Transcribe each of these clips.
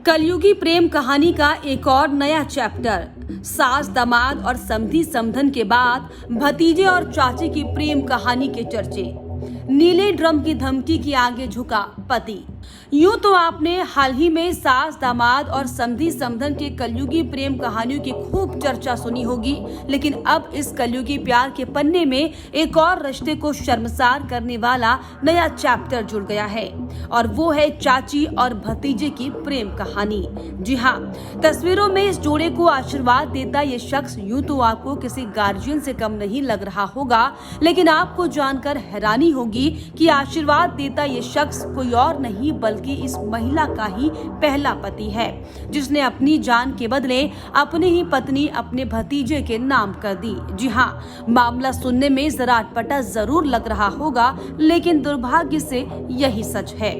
कलयुगी प्रेम कहानी का एक और नया चैप्टर। सास दामाद और समधी समधन के बाद भतीजे और चाची की प्रेम कहानी के चर्चे। नीले ड्रम की धमकी के आगे झुका पति। यूं तो आपने हाल ही में सास दामाद और समधी समधन के कलयुगी प्रेम कहानियों की खूब चर्चा सुनी होगी, लेकिन अब इस कलयुगी प्यार के पन्ने में एक और रिश्ते को शर्मसार करने वाला नया चैप्टर जुड़ गया है, और वो है चाची और भतीजे की प्रेम कहानी। जी हाँ, तस्वीरों में इस जोड़े को आशीर्वाद देता ये शख्स यूं तो आपको किसी गार्जियन से कम नहीं लग रहा होगा, लेकिन आपको जानकर हैरानी होगी कि आशीर्वाद देता ये शख्स कोई और नहीं बल्कि इस महिला का ही पहला पति है, जिसने अपनी जान के बदले अपनी ही पत्नी अपने भतीजे के नाम कर दी। जी हाँ, मामला सुनने में जरा अटपटा जरूर लग रहा होगा, लेकिन दुर्भाग्य से यही सच है।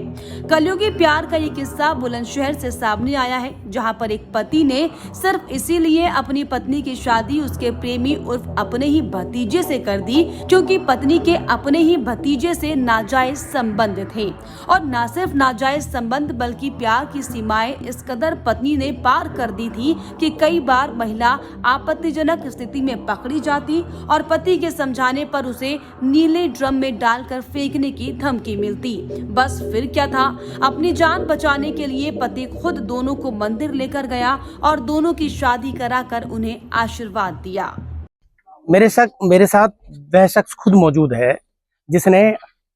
कलयुगी प्यार का ये किस्सा बुलंदशहर से सामने आया है, जहां पर एक पति ने सिर्फ इसीलिए अपनी पत्नी की शादी उसके प्रेमी उर्फ अपने ही भतीजे से कर दी क्योंकि पत्नी के अपने ही भतीजे से नाजायज संबंध थे। और न सिर्फ नाजायज संबंध बल्कि प्यार की सीमाएं इस कदर पत्नी ने पार कर दी थी कि कई बार महिला आपत्तिजनक स्थिति में पकड़ी जाती और पति के समझाने पर उसे नीले ड्रम में डालकर फेंकने की धमकी मिलती। बस फिर क्या था, अपनी जान बचाने के लिए पति खुद दोनों को मंदिर लेकर गया और दोनों की शादी कराकर उन्हें आशीर्वाद दिया। मेरे साथ वह शख्स खुद मौजूद है जिसने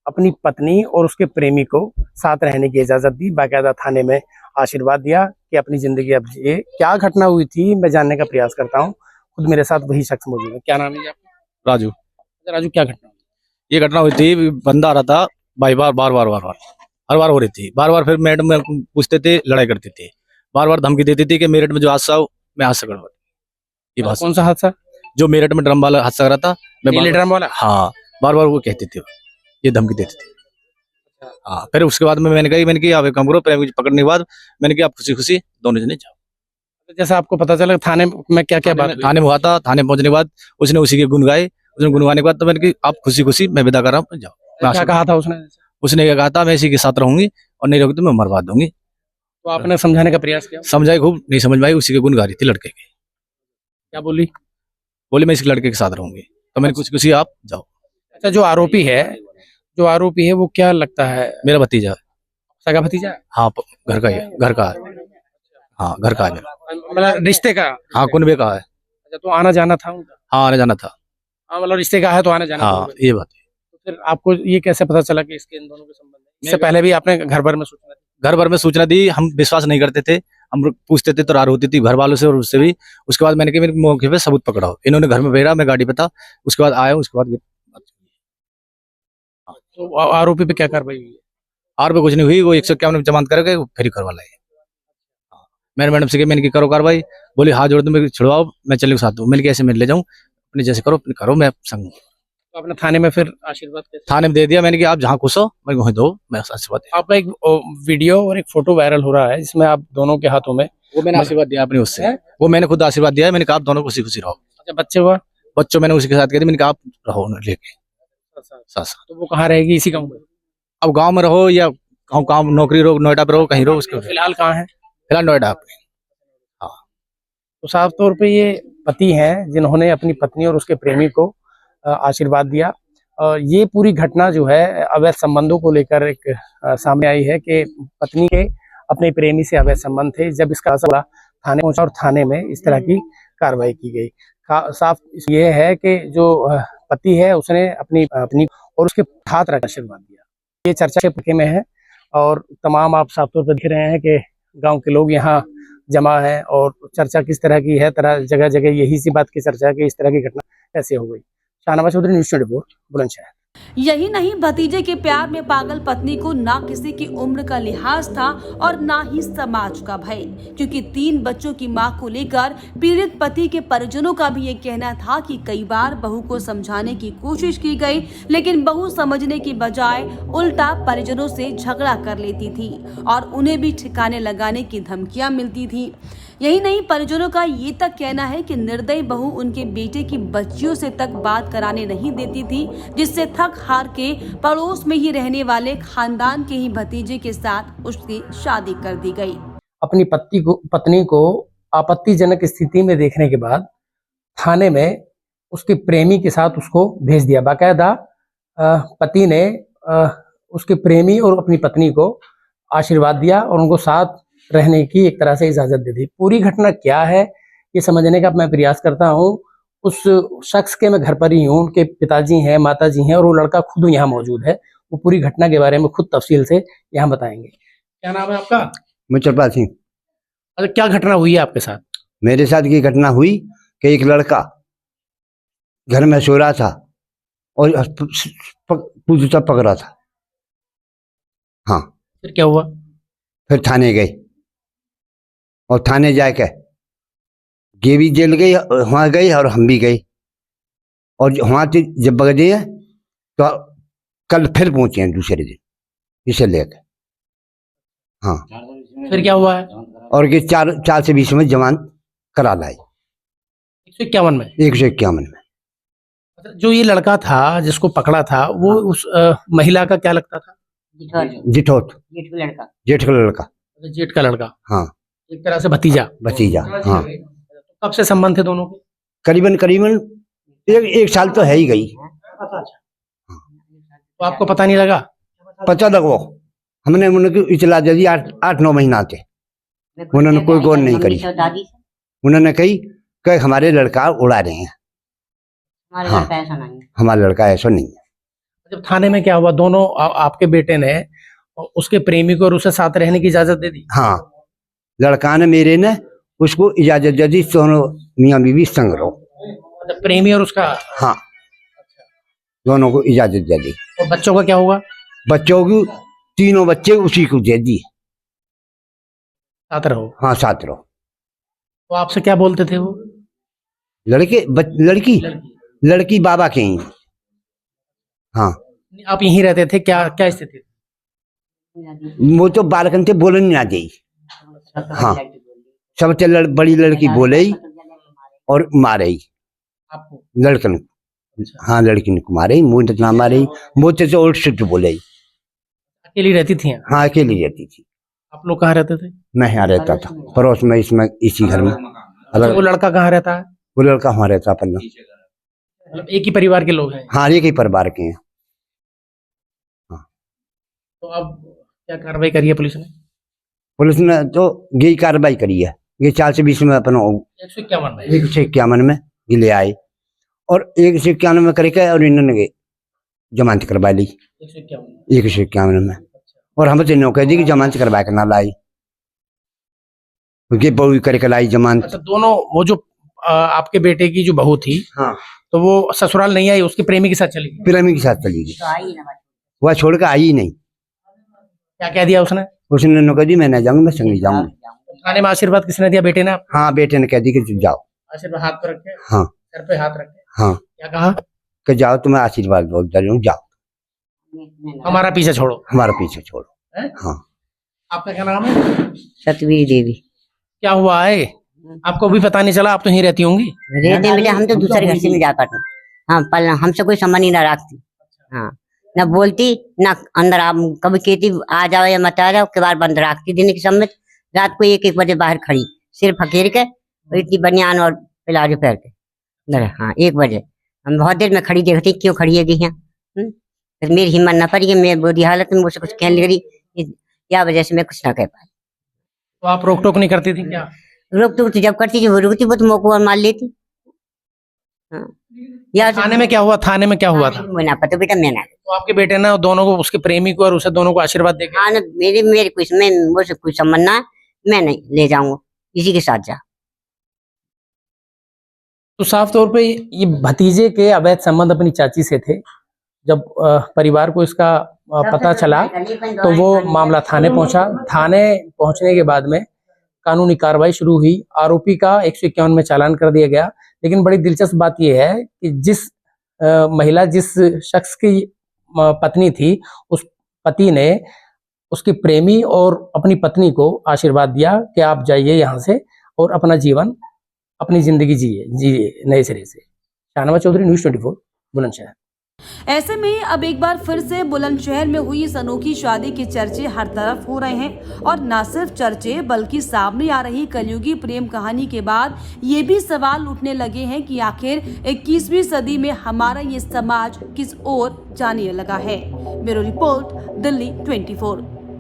अपनी पत्नी और उसके प्रेमी को साथ रहने की इजाजत दी, बाकायदा थाने में आशीर्वाद दिया कि अपनी जिंदगी अब जिए। क्या घटना हुई थी मैं जानने का प्रयास करता हूँ। खुद मेरे साथ वही शख्स मौजूद है। क्या नाम है आपका? राजू। राजू, क्या घटना हुई? ये घटना हुई थी, बंदा आ रहा था बार बार हो रही थी। बार फिर मैडम में पूछते थे, लड़ाई करते थे, बार धमकी देती थी कि मेरठ में जो हादसा हो मैं हादसा करवा। ये बात कौन सा हादसा? जो मेरठ में ड्रम वाला हादसा करा था, नीले ड्रम वाला। हाँ, बार वो कहते थे, ये धमकी देते थे। हाँ, फिर उसके बाद में मैंने कहा आप एक काम करो, प्रेम पकड़ने के बाद मैंने कहा आप खुशी खुशी दोनों जने जाओ। जैसा आपको पता चला थाने में क्या बात? थाने में हुआ था। थाने पहुंचने के बाद उसने उसी के गुन गाए। उसने गुन गाने के बाद तो मैंने कहा आप खुशी खुशी मैं विदा कर रहा हूँ, जाओ। क्या कहा था उसने? उसने क्या कहा था, मैं इसी के साथ रहूंगी और नहीं रहोगी तो मैं मरवा दूंगी। तो आपने समझाने का प्रयास किया? समझाई खूब, नहीं समझ में आई। उसी के गुन गा रही थी लड़के के। क्या बोली? बोले मैं इस लड़के के साथ रहूंगी। तो मैंने कुछ खुशी आप जाओ। अच्छा, जो आरोपी है वो क्या लगता है? मेरा भतीजा। सगा भतीजा? हाँ, घर का है। हाँ, घर का है। मतलब रिश्ते का? हाँ, कुनबे का है। अच्छा, तो आना जाना था उनका? हाँ, आने जाना था। हाँ, मतलब रिश्ते का है तो आने जाना था। हाँ, ये बात है। तो फिर आपको ये कैसे पता चला कि इसके इन दोनों के संबंध है? इससे पहले भी आपने घर भर में सूचना दी? घर भर में सूचना दी, हम विश्वास नहीं करते थे। हम पूछते थे तो रार होती थी घर वालों से और उससे भी। उसके बाद मैंने कहा मेरे मौके पे सबूत पकड़ाओ। इन्होंने घर में भेजा, मैं गाड़ी पे था। उसके बाद आया, उसके बाद तो आरोपी पे क्या कार्रवाई हुई? और भी कुछ नहीं हुई। वो 151 जमानत करके फिर घर वाला है। मैंने मैडम से मैंने की करो कार्रवाई। बोली हाथ जोड़ दो, मेरे छुड़वाओ, मैं चले साथ हूँ। मैंने कैसे मैं ले जाऊँ, अपने जैसे करो, अपने करो, मैं संग। तो आपने थाने में फिर आशीर्वाद कैसे? थाने में दे दिया। मैंने कहा आप जहाँ खुश हो मैं वहीं दो, मैं आशीर्वाद। आपका एक वीडियो और एक फोटो वायरल हो रहा है जिसमें आप दोनों के हाथों में, वो मैंने आशीर्वाद दिया अपने उससे। वो मैंने खुद आशीर्वाद दिया है। मैंने कहा आप दोनों खुशी खुशी रहो। अच्छा, बच्चे हुआ? बच्चों मैंने उसी के साथ कह दिया। मैंने कहा आप रहो लेके साथ। तो वो कहाँ रहेगी? इसी गाँव में? अब गाँव में रहो या काम नौकरी रहो, नोएडा पे रहो, कहीं रहो। उसके फिलहाल कहाँ है? फिलहाल नोएडा। तो साफ तौर पे ये पति हैं जिन्होंने अपनी पत्नी और उसके प्रेमी को आशीर्वाद दिया। ये पूरी घटना जो है अवैध संबंधों को लेकर एक सामने आई है कि पत्नी के अपने प्रेमी से अवैध संबंध थे। जब इसका असर थाने पहुंचा और थाने में इस तरह की कार्रवाई की गई। साफ ये है कि जो पति है उसने अपनी पत्नी और उसके हाथ रख आशीर्वाद दिया। ये चर्चा के पक्के में है और तमाम आप साफ तौर पर दिख रहे हैं कि गाँव के लोग यहाँ जमा है और चर्चा किस तरह की है। जगह जगह यही सी बात की चर्चा है कि इस तरह की घटना कैसे हो गई। शाहनवाज चौधरी, न्यूज़ 24, बुलंदशहर। यही नहीं, भतीजे के प्यार में पागल पत्नी को ना किसी की उम्र का लिहाज था और ना ही समाज का भय, क्योंकि 3 बच्चों की मां को लेकर पीड़ित पति के परिजनों का भी ये कहना था कि कई बार बहू को समझाने की कोशिश की गई, लेकिन बहू समझने की बजाय उल्टा परिजनों से झगड़ा कर लेती थी और उन्हें भी ठिकाने लगाने की धमकियां मिलती थी। यही नहीं, परिजनों का ये तक कहना है कि निर्दयी बहू उनके बेटे की बच्चियों से तक बात कराने नहीं देती थी, जिससे थक हार के पड़ोस में ही रहने वाले खानदान के ही भतीजे के साथ उसकी शादी कर दी गई। अपनी पत्नी को आपत्तिजनक स्थिति में देखने के बाद थाने में उसके प्रेमी के साथ उसको भेज दिया। बाकायदा पति ने उसके प्रेमी और अपनी पत्नी को आशीर्वाद दिया और उनको साथ रहने की एक तरह से इजाजत दे दी। पूरी घटना क्या है ये समझने का मैं प्रयास करता हूँ। उस शख्स के मैं घर पर ही हूँ, उनके पिताजी हैं, माताजी हैं और वो लड़का खुद यहाँ मौजूद है। वो पूरी घटना के बारे में खुद तफसील से यहाँ बताएंगे। क्या नाम है आपका? मुचरपाल सिंह। अच्छा, क्या घटना हुई है आपके साथ? मेरे साथ ये घटना हुई कि एक लड़का घर में सो रहा था और पूछता पक रहा था। हाँ, फिर क्या हुआ? फिर थाने गए और थाने जाके ये भी जेल गई, वहाँ गई और हम भी गए और वहाँ से जब गए हैं तो कल फिर पहुंचे हैं दूसरे दिन इसे लेकर। हाँ, फिर क्या हुआ है? और ये 4 से 20 में जमानत करा लाई। 151 में? 151 में। अच्छा, जो ये लड़का था जिसको पकड़ा था वो उस महिला का क्या लगता था? जिठौत, जेठ का लड़का। अच्छा, जेठ का लड़का। हाँ, एक तरह से भतीजा। हाँ। कब से संबंध थे दोनों के? करीबन एक साल तो है ही गई। तो आपको पता नहीं लगा? पता लगो, हमने उनकी इतला दे दी 8-9 महीना थे। उन्होंने कोई गौर नहीं करी। उन्होंने कही कि हमारे लड़का उड़ा रहे हैं। हाँ, हमारा लड़का ऐसा नहीं है। जब थाने में क्या हुआ? दोनों आपके बेटे ने उसके प्रेमी को और उसे साथ रहने की इजाजत दे दी? हाँ, लड़का ने मेरे ने उसको इजाजत दे दी, दोनों मियाँ बीवी संग रहो। प्रेमी और उसका? हाँ, दोनों को इजाजत दे दी। और बच्चों का क्या हुआ? बच्चों की 3 बच्चे उसी को दे दी। साथ रहो? हाँ, साथ रहो। तो आपसे क्या बोलते थे वो? लड़की बाबा के ही। हाँ, आप यहीं रहते थे? क्या स्थिति? वो तो बालकन से बोलने नहीं आ गई। हाँ, सबसे बड़ी लड़की बोले और मारे आपको? लड़कन। हाँ, लड़की ने मारे, मुझे ना मारे, मुझे से उल्ट से बोले। अकेली रहती थी? हाँ, अकेली रहती थी। आप लोग कहाँ रहते थे? मैं यहाँ रहता था पड़ोस में, इसमें इसी घर में। अलग। वो लड़का कहाँ रहता है? वो लड़का वहाँ रहता पन्ना। मतलब एक ही परिवार के लोग हैं? हाँ, एक ही परिवार के हैं। हाँ। तो अब क्या कार्रवाई करी है पुलिस ने? पुलिस ने तो यही कार्रवाई करी है। ये 4 से 20 में अपन 151 में ये ले आए और 151 में करके और इन्होंने जमानत करवा ली 151 में। और हम तो कह दी कि जमानत करवा के ना लाई, क्योंकि बहू करके लाई जमानत। अच्छा, दोनों वो जो आपके बेटे की जो बहू थी, हाँ, तो वो ससुराल नहीं आई, उसके प्रेमी के साथ चली गई? प्रेमी के साथ चली गई। वह छोड़ कर आई ही नहीं। क्या कह दिया उसने? उसने कह दी मैं नहीं जाऊंगा, मैं संग जाऊंगी। थाने में आशीर्वाद किसने दिया? बेटे ने? हाँ, बेटे ने कह दी कि जाओ। आशीर्वाद हाथ पर रखे? हाँ, सर पे हाथ रखे? हाँ। क्या कहा? कि जाओ, तुम्हें आशीर्वाद बोल रहा हूँ, जाओ, हमारा पीछे छोड़ो। हमारा पीछे छोड़ो। हाँ। आपका क्या नाम है? सतवीर देवी। क्या हुआ है? आपको भी पता नहीं चला? आप तो यहीं रहती होंगी? रहते मिले, हम तो दूसरे घर से नहीं जा पाते। हाँ, पल हमसे कोई संबंध ही ना रखती। हाँ, ना बोलती ना अंदर आप कभी कहती आ जाओ या मत आ जाओ, के बार बंद रखती दिन के समय। रात को 1-1 बजे बाहर खड़ी, सिर फकीर के, इतनी बनियान और प्लाजो पहन के। हाँ, 1 बजे हम बहुत देर में खड़ी देखती, क्यों खड़ी है यहाँ। फिर मेरी हिम्मत न पड़ी, मैं बुरी हालत में मुझसे कुछ कहने लगी, या वजह से मैं कुछ ना कह पाई। तो आप रोक टोक नहीं करती थी क्या? रोक टोक तो जब करती थी वो रुकती, वो तो मौका और मार लेती। हाँ, या थाने में क्या हुआ? थाने में क्या हुआ था? मैं ना पता बेटा, मैं ना। तो आपके बेटे ने दोनों को, उसके प्रेमी को और उसे दोनों को आशीर्वाद देके? हाँ, मेरे कुछ में मुझसे कुछ संबंध ना है, मैं नहीं ले जाऊंगा, इसी के साथ जा। तो साफ तौर पे ये भतीजे के अवैध संबंध अपनी चाची से थे। जब परिवार को इसका पता चला तो वो मामला थाने पहुंचा। थाने पहुंचने के बाद में कानूनी कार्रवाई शुरू हुई। आरोपी का 151 में चालान कर दिया गया। लेकिन बड़ी दिलचस्प बात यह है कि जिस शख्स की पत्नी थी, उस पति ने उसके प्रेमी और अपनी पत्नी को आशीर्वाद दिया कि आप जाइए यहाँ से, और अपना जीवन, अपनी जिंदगी जिए नए सिरे से। शाहनवाज चौधरी, न्यूज़ 24, बुलंदशहर। ऐसे में अब एक बार फिर से बुलंदशहर में हुई इस अनोखी शादी के चर्चे हर तरफ हो रहे हैं और न सिर्फ चर्चे बल्कि सामने आ रही कलयुगी प्रेम कहानी के बाद ये भी सवाल उठने लगे हैं कि आखिर 21वीं सदी में हमारा ये समाज किस ओर जाने लगा है। Bureau report, Delhi 24।